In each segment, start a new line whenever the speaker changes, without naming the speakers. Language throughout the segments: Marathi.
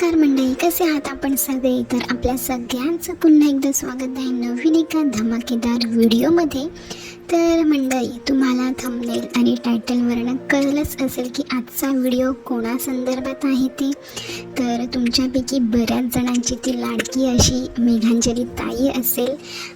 नमस्कार मंडळी, कसे आहात आपण सगळे? तर आपल्या सगळ्यांचं पुन्हा एकदा स्वागत आहे नवीन एका धमाकेदार व्हिडिओमध्ये. तर मंडळी, तुम्हाला थंबनेल आणि टायटलवरनं कळलंच असेल की आजचा व्हिडिओ कोणासंदर्भात आहे ते. तर तुमच्यापैकी बऱ्याच जणांची ती लाडकी अशी मेघांजली ताई असेल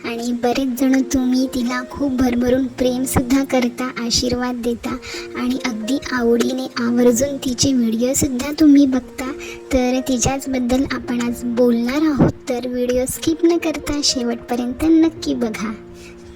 आणि बरेच जण तुम्ही तिला खूप भरभरून प्रेमसुद्धा करता, आशीर्वाद देता आणि अगदी आवडीने आवर्जून तिचे व्हिडिओसुद्धा तुम्ही बघता. तर तिच्याचबद्दल आपण आज बोलणार आहोत, तर व्हिडिओ स्किप न करता शेवटपर्यंत नक्की बघा.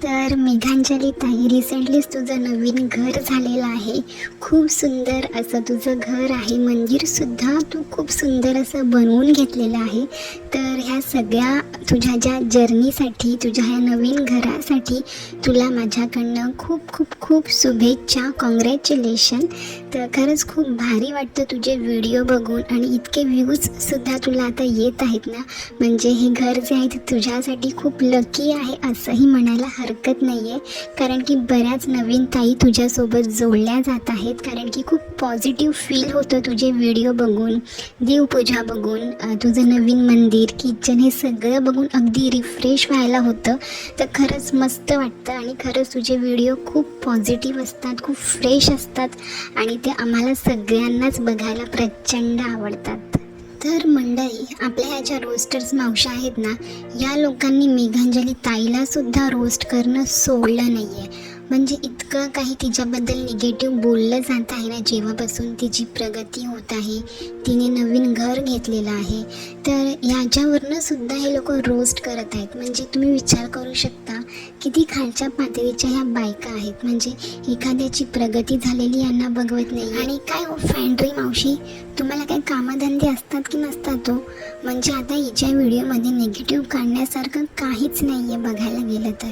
तर मेघांजली ताई, रिसेंटलीच तुझं नवीन घर झालेलं आहे. खूप सुंदर असं तुझं घर आहे, मंदिरसुद्धा तू खूप सुंदर असं बनवून घेतलेलं आहे. तर ह्या सगळ्या तुझ्या ज्या जर्नीसाठी, तुझ्या ह्या नवीन घरासाठी तुला माझ्याकडनं खूप खूप खूप शुभेच्छा, कॉंग्रॅच्युलेशन. तर खरंच खूप भारी वाटतं तुझे व्हिडिओ बघून आणि इतके व्ह्यूजसुद्धा तुला आता येत आहेत ना, म्हणजे हे घर जे आहे ते तुझ्यासाठी खूप लकी आहे असंही म्हणायला हरकत नाही आहे. कारण की बऱ्याच नवीन ताई तुझ्यासोबत जोडल्या जात आहेत, कारण की खूप पॉझिटिव्ह फील होतं तुझे व्हिडिओ बघून, देवपूजा बघून, तुझं नवीन मंदिर, किचन हे सगळं बघून अगदी रिफ्रेश व्हायला होतं. तर खरंच मस्त वाटतं आणि खरंच तुझे व्हिडिओ खूप पॉझिटिव्ह असतात, खूप फ्रेश असतात आणि ते आम्हाला सगळ्यांनाच बघायला प्रचंड आवडतात. तर मंडळी, आपल्या ह्या ज्या रोस्टर्स मावशा आहेत ना, या लोकांनी मेघांजली ताईलासुद्धा रोस्ट करणं सोडलं नाही आहे. म्हणजे इतकं काही तिच्याबद्दल निगेटिव्ह बोललं जात आहे ना, जेव्हापासून तिची प्रगती होत आहे, तिने नवीन घर घेतलेलं आहे, तर ह्याच्यावरनं सुद्धा हे लोक रोस्ट करत आहेत. म्हणजे तुम्ही विचार करू शकता किती खालच्या पातळीच्या ह्या बायका आहेत. म्हणजे एखाद्याची प्रगती झालेली यांना बघवत नाही. आणि काय हो फॅन्ड्री मावशी, तुम्हाला काही कामधंदे असतात की नसतात हो? म्हणजे आता हिच्या व्हिडिओमध्ये निगेटिव्ह काढण्यासारखं काहीच नाही आहे बघायला गेलं तर.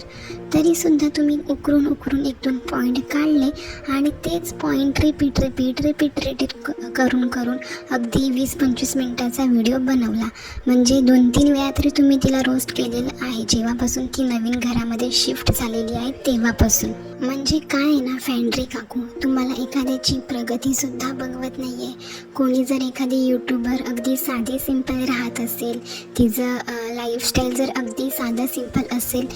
तरीसुद्धा तुम्ही उकरून एक दोन पॉईंट काढले आणि तेच पॉईंट रिपीट करून अगदी 20-25 मिनटाचा व्हिडिओ बनवला. म्हणजे 2-3 वेळा तरी तुम्ही तिला रोस्ट केलेलं आहे, जेव्हापासून ती नवीन घरामध्ये शिफ्ट झालेली आहे तेव्हापासून. म्हणजे काय आहे ना फॅन्ड्री काकू, तुम्हाला एखाद्याची प्रगतीसुद्धा बघवत नाही आहे. कोणी जर एखादी यूट्यूबर अगदी साधी सिंपल राहत असेल, तिचं लाईफस्टाईल जर अगदी साधं सिंपल असेल,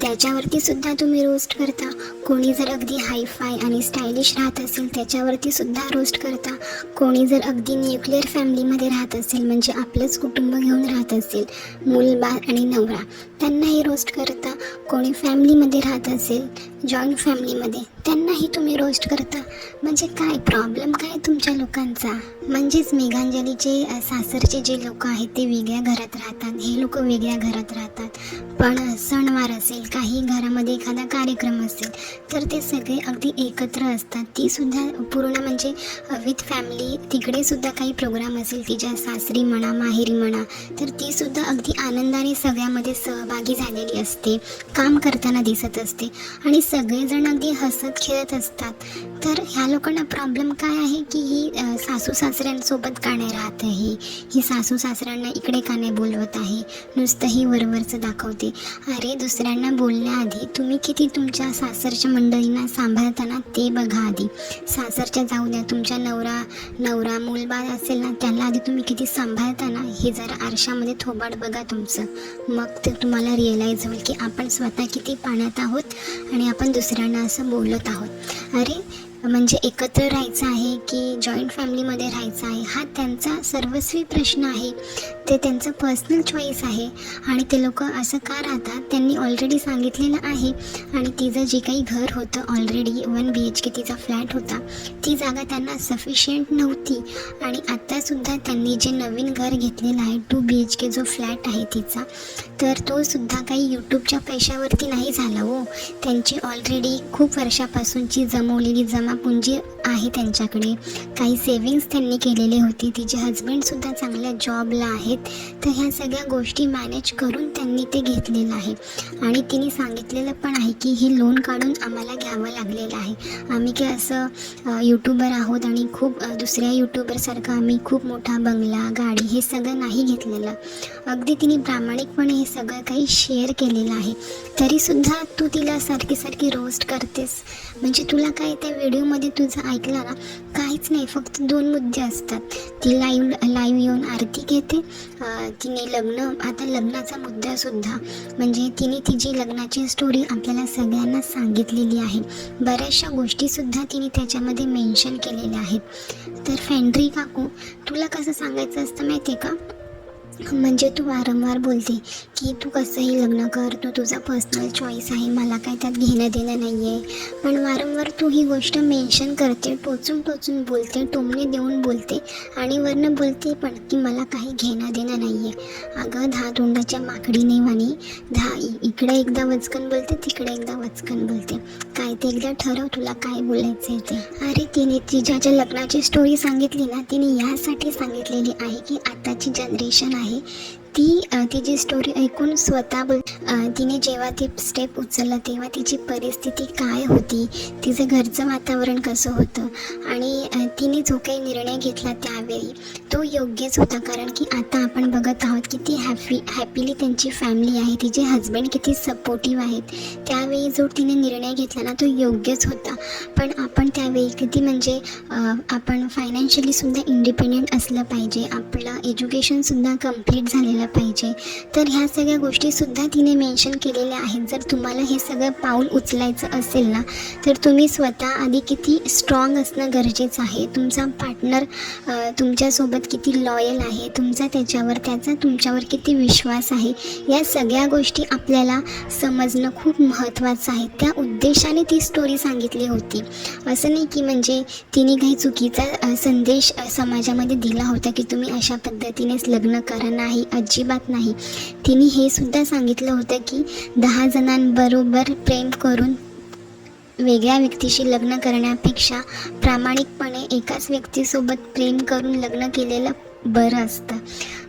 त्याच्यावरती सुद्धा तुम्ही रोस्ट करता. कोणी जर अगदी हायफाय आणि स्टायलिश राहत असेल, त्याच्यावरती सुद्धा रोस्ट करता. कोणी जर अगदी न्यूक्लिअर फॅमिलीमध्ये राहत असेल, म्हणजे आपलंच कुटुंब घेऊन राहत असेल, मूल बाळ आणि नवरा, त्यांनाही रोस्ट करता. कोणी फॅमिलीमध्ये राहत असेल, जॉईंट फॅमिलीमध्ये, त्यांनाही तुम्ही रोस्ट करता. म्हणजे काय प्रॉब्लेम काय तुमच्या लोकांचा? म्हणजेच मेघांजलीचे सासरचे जे लोक आहेत ते वेगळ्या घरात राहतात, हे लोक वेगळ्या घरात राहतात. पण सणवार असेल, काही घरामध्ये एखादा कार्यक्रम असेल, तर ते सगळे अगदी एकत्र असतात. ती सुद्धा पूर्ण म्हणजे विथ फॅमिली, तिकडे सुद्धा काही प्रोग्राम असेल तिच्या सासरी म्हणा, माहेरी म्हणा, तर ती सुद्धा अगदी आनंदाने सगळ्यामध्ये सहभागी झालेली असते, काम करताना दिसत असते आणि सगळेजण अगदी हसत खेळत असतात. तर ह्या लोकांना प्रॉब्लेम काय आहे की ही सासू सासऱ्यांसोबत का नाही राहत आहे, ही सासू सासऱ्यांना इकडे का नाही बोलवत आहे, नुसतं ही वरवरचं दाखवते. अरे, दुसऱ्यांना बोलण्याआधी तुम्ही किती तुमच्या सासरच्या मंडळींना सांभाळताना ते बघा आधी. सासरच्या जाऊ द्या, तुमच्या नवरा मूलबाळ असेल ना, त्याला आधी तुम्ही किती सांभाळताना हे जरा आरशामध्ये थोबाड बघा तुमचं. मग ते तुम्हाला रिअलाईज होईल की आपण स्वतः किती पाण्यात आहोत आणि आपण दुसऱ्यांना असं बोलत आहोत. अरे, म्हणजे एकत्र राहायचं आहे की जॉईंट फॅमिलीमध्ये राहायचं आहे, हा त्यांचा सर्वस्वी प्रश्न आहे. ते त्यांचं पर्सनल चॉईस आहे आणि ते लोक असं का राहतात त्यांनी ऑलरेडी सांगितलेलं आहे. आणि तिचं जे काही घर होतं ऑलरेडी 1 BHK तिचा फ्लॅट होता, ती जागा त्यांना सफिशियंट नव्हती. आणि आत्तासुद्धा त्यांनी जे नवीन घर घेतलेलं आहे 2 BHK जो फ्लॅट आहे तिचा, तर तो सुद्धा काही यूट्यूबच्या पैशावरती नाही झाला हो. त्यांची ऑलरेडी खूप वर्षापासूनची जमवलेली जमापुंजी आहे त्यांच्याकडे, काही सेविंग्स त्यांनी केलेली होती. तिचे हजबंडसुद्धा चांगल्या जॉबला आहेत. तर ह्या सगळ्या गोष्टी मॅनेज करून त्यांनी ते घेतलेलं आहे. आणि तिने सांगितलेलं पण आहे की हे लोन काढून आम्हाला घ्यावं लागलेलं आहे. आम्ही काय असं यूट्यूबर आहोत आणि खूप दुसऱ्या यूट्यूबरसारखं आम्ही खूप मोठा बंगला, गाडी हे सगळं नाही घेतलेलं. अगदी तिने प्रामाणिकपणे हे सगळं काही शेअर केलेलं आहे. तरीसुद्धा तू तिला सारखी रोस्ट करतेस. म्हणजे तुला काय त्या व्हिडिओ व्हिडिओमध्ये तुझं ऐकलं ना, काहीच नाही, फक्त 2 मुद्दे असतात. ती लाईव्ह येऊन आरती घेते, तिने आता लग्नाचा मुद्दासुद्धा म्हणजे तिने तिची लग्नाची स्टोरी आपल्याला सगळ्यांना सांगितलेली आहे. बऱ्याचशा गोष्टीसुद्धा तिने त्याच्यामध्ये मेन्शन केलेल्या आहेत. तर फॅन्ड्री काकू, तुला कसं सांगायचं असतं माहिती आहे का, म्हणजे तू वारंवार बोलते की तू कसंही लग्न कर, तू तुझा पर्सनल चॉईस आहे, मला काय त्यात घेणं देणं नाही आहे. पण वारंवार तू ही गोष्ट मेन्शन करते, टोचून बोलते, टोमणे देऊन बोलते आणि वरनं बोलते पण की मला काही घेणं देणं नाही आहे. अगं 10 तोंडाच्या माकडीने वाणी, इकडे एकदा वचकन बोलते, तिकडे एकदा वचकन बोलते. काय ते एकदा ठरव, तुला काय बोलायचं आहे ते. अरे तिने तिच्या लग्नाची स्टोरी सांगितली ना, तिने यासाठी सांगितलेली आहे की आताची जनरेशन आहे ती तिची स्टोरी ऐकून तिने जेव्हा ती स्टेप उचलला तेव्हा तिची परिस्थिती काय होती, तिचं घरचं वातावरण कसं होतं आणि तिने जो काही निर्णय घेतला त्यावेळी तो योग्यच होता. कारण की आता आपण बघत आहोत की ती हॅपीली त्यांची फॅमिली आहे, तिचे हजबंड किती सपोर्टिव्ह आहेत. त्यावेळी जो तिने निर्णय घेतला ना तो योग्यच होता. पण आपण त्यावेळी किती म्हणजे आपण फायनान्शियलीसुद्धा इंडिपेंडेंट असलं पाहिजे, आपलं एज्युकेशनसुद्धा कंप्लीट झालेलं पाहिजे. तर ह्या सगळ्या गोष्टीसुद्धा तिने मेन्शन केलेल्या आहेत. जर तुम्हाला हे सगळं पाऊल उचलायचं असेल ना, तर तुम्ही स्वतः आधी किती स्ट्रॉंग असणं गरजेचं आहे. तुमचा पार्टनर तुमच्यासोबत किती लॉयल आहे, त्याचा तुमच्यावर किती विश्वास आहे, या सगळ्या गोष्टी आपल्याला समजणं खूप महत्त्वाचं आहे. त्या उद्देशाने ती स्टोरी सांगितली होती. असं नाही की म्हणजे तिने काही चुकीचा संदेश समाजामध्ये दिला होता की तुम्ही अशा पद्धतीनेच लग्न करा. नाही, अजिबात नाही. तिने हे सुद्धा सांगितलं होतं की 10 जणांबरोबर प्रेम करून वेगळ्या व्यक्तीशी लग्न करण्यापेक्षा प्रामाणिकपणे एकाच व्यक्तीसोबत प्रेम करून लग्न केलेलं बरं असतं.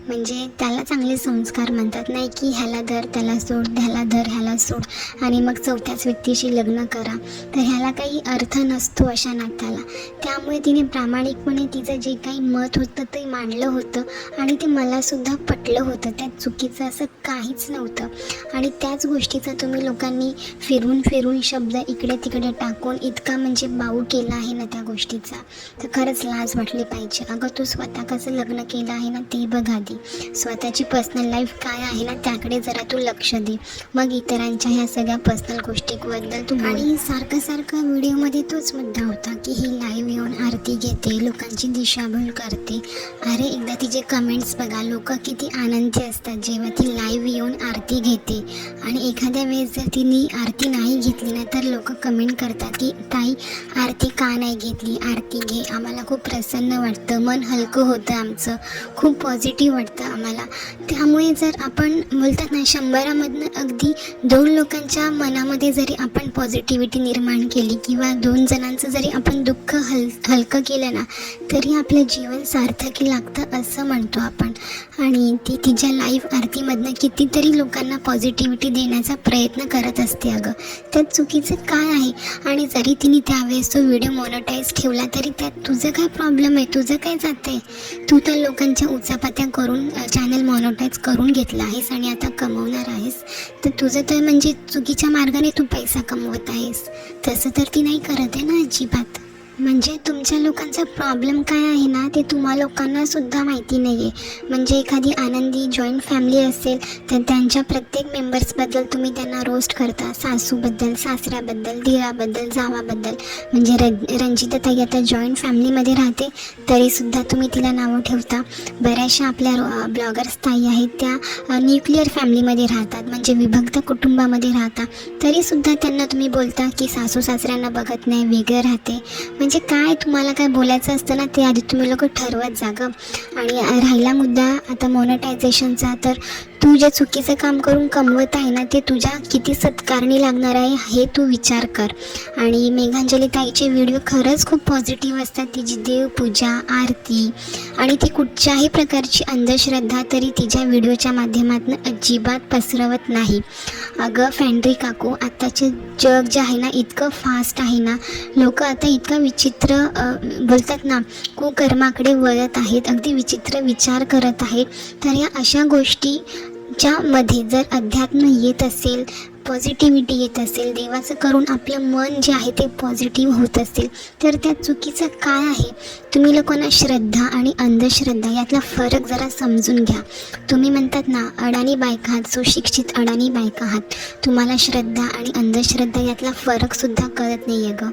म्हणजे त्याला चांगले संस्कार म्हणतात. नाही की ह्याला धर त्याला सोड, ह्याला धर ह्याला सोड आणि मग 4थ्याच व्यक्तीशी लग्न करा. तर ह्याला काही अर्थ नसतो अशा नात्याला. त्यामुळे तिने प्रामाणिकपणे तिचं जे काही मत होतं ते मांडलं होतं आणि ते मलासुद्धा पटलं होतं. त्यात चुकीचं असं काहीच नव्हतं. आणि त्याच गोष्टीचा तुम्ही लोकांनी फिरून शब्द इकडे तिकडे टाकून इतका म्हणजे बाऊ केला आहे ना त्या गोष्टीचा, तर खरंच लाज वाटली पाहिजे. अगं तू स्वतः कसं लग्न केलं आहे ना ते बघ आधी. स्वतःची पर्सनल लाईफ काय आहे ना त्याकडे जरा तू लक्ष दे, मग इतरांच्या ह्या सगळ्या पर्सनल गोष्टीबद्दल तू. आणि सारखं व्हिडिओमध्ये तोच मुद्दा होता की ही लाईव्ह येऊन आरती घेते, लोकांची दिशाभूल करते. अरे एकदा तिचे कमेंट्स बघा, लोक किती आनंदी असतात जेव्हा ती लाईव्ह येऊन आरती घेते. आणि एखाद्या वेळेस जर तिने आरती नाही घेतली ना तर लोक कमेंट करतात की ताई आरती का नाही घेतली, आरती घे, आम्हाला खूप प्रसन्न वाटतं, मन हलकं होतं आमचं, खूप पॉझिटिव्ह वाटतं आम्हाला. त्यामुळे जर आपण बोलतात ना 100मधनं अगदी 2 लोकांच्या मनामध्ये जरी आपण पॉझिटिव्हिटी निर्माण केली किंवा 2 जणांचं जरी आपण दुःख हलकं केलं ना तरी आपलं जीवन सार्थक लागतं असं म्हणतो आपण. आणि ती तिच्या लाईव्ह आरतीमधनं कितीतरी लोकांना पॉझिटिव्हिटी देण्याचा प्रयत्न करत असते. अगं त्यात चुकीचं काय आहे. आणि जरी तिने त्यावेळेस तो व्हिडिओ मॉनिटाईज ठेवला तरी त्यात तुझं काय प्रॉब्लेम आहे, तुझं काय जातं आहे. तू तर लोकांच्या उचापात्या करून चॅनल मॉनिटाईज करून घेतला आहेस आणि आता कमवणार आहेस. तर तुझं तर म्हणजे चुकीच्या मार्गाने तू पैसा कमवत आहेस. तसं तर ती नाही करत आहे ना अजिबात. म्हणजे तुमच्या लोकांचा प्रॉब्लेम काय आहे ना ते तुम्हा लोकांना सुद्धा माहिती नाही आहे. म्हणजे एखादी आनंदी जॉईंट फॅमिली असेल तर त्यांच्या प्रत्येक मेंबर्सबद्दल तुम्ही त्यांना रोस्ट करता, सासूबद्दल, सासऱ्याबद्दल, दिराबद्दल, जावाबद्दल. म्हणजे रंजिताताई आता जॉईंट फॅमिलीमध्ये राहते तरीसुद्धा तुम्ही तिला नावं ठेवता. बऱ्याचशा आपल्या ब्लॉगर्स ताई आहेत त्या न्यूक्लिअर फॅमिलीमध्ये राहतात, म्हणजे विभक्त कुटुंबामध्ये राहता, तरीसुद्धा त्यांना तुम्ही बोलता की सासू सासऱ्यांना बघत नाही, वेगळं राहते. म्हणजे काय तुम्हाला काय बोलायचं असतं ना ते आधी तुम्ही लोक ठरवत जा गं. आणि राहिला मुद्दा आता मॉनिटायझेशनचा, तर तू जे चुकीचं काम करून कमवत आहे ना ते तुझ्या किती सत्कारणी लागणार आहे हे तू विचार कर. आणि मेघांजली ताईचे व्हिडिओ खरंच खूप पॉझिटिव्ह असतात. तिची देवपूजा, आरती आणि ती कुठच्याही प्रकारची अंधश्रद्धा तरी तिच्या व्हिडिओच्या माध्यमातून अजिबात पसरवत नाही. अगं फॅन्ड्री काकू, आत्ताचे जग जे आहे ना इतकं फास्ट आहे ना, लोक आता इतकं विचित्र बोलतात ना कुकर्माकडे वळत आहेत, अगदी विचित्र विचार करत आहेत. तर या अशा गोष्टी ज्यामध्ये जर अध्यात्म येत असेल, पॉझिटिव्हिटी येत असेल, देवाचं करून आपलं मन जे आहे ते पॉझिटिव्ह होत असेल, तर त्या चुकीचं काय आहे? तुम्ही लोकांना श्रद्धा आणि अंधश्रद्धा यातला फरक जरा समजून घ्या. तुम्ही म्हणतात ना, अडाणी बायका आहात, सुशिक्षित अडाणी बायका आहात, तुम्हाला श्रद्धा आणि अंधश्रद्धा यातला फरकसुद्धा कळत नाही आहे गं.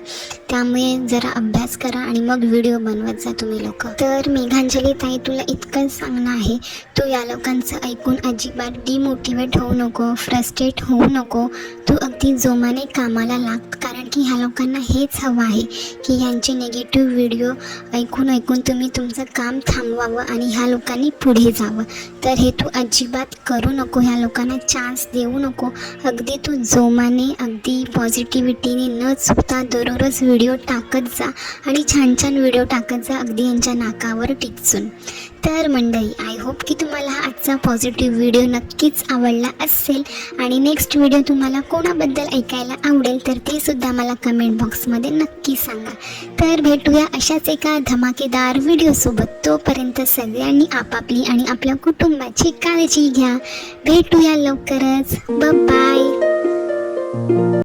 त्यामुळे जरा अभ्यास करा आणि मग व्हिडिओ बनवत जा तुम्ही लोक. तर मेघांजली ताई, तुला इतकंच सांगणं आहे, तू या लोकांचं ऐकून अजिबात डिमोटिवेट होऊ नको, फ्रस्ट्रेट होऊ नको. तू अगदी जोमाने कामाला लाग, कारण की ह्या लोकांना हेच हवं आहे की यांचे निगेटिव्ह व्हिडिओ ऐकून तुम्ही तुमचं काम थांबवावं आणि ह्या लोकांनी पुढे जावं. तर हे तू अजिबात करू नको, ह्या लोकांना चान्स देऊ नको. अगदी तू जोमाने, अगदी पॉझिटिव्हिटीने न चुकता दररोज व्हिडिओ टाकत जा आणि छान छान व्हिडिओ टाकत जा, अगदी यांच्या नाकावर टिचून. तर मंडळी, आय होप की तुम्हाला हा आजचा पॉझिटिव्ह व्हिडिओ नक्कीच आवडला असेल आणि नेक्स्ट व्हिडिओ तुम्हाला कोणाबद्दल ऐकायला आवडेल तर ते सुद्धा मला कमेंट बॉक्समध्ये नक्की सांगा. तर भेटूया अशाच एका धमाकेदार व्हिडिओसोबत. तोपर्यंत सगळ्यांनी आपापली आणि आपल्या कुटुंबाची काळजी घ्या. भेटूया लवकरच. बाय.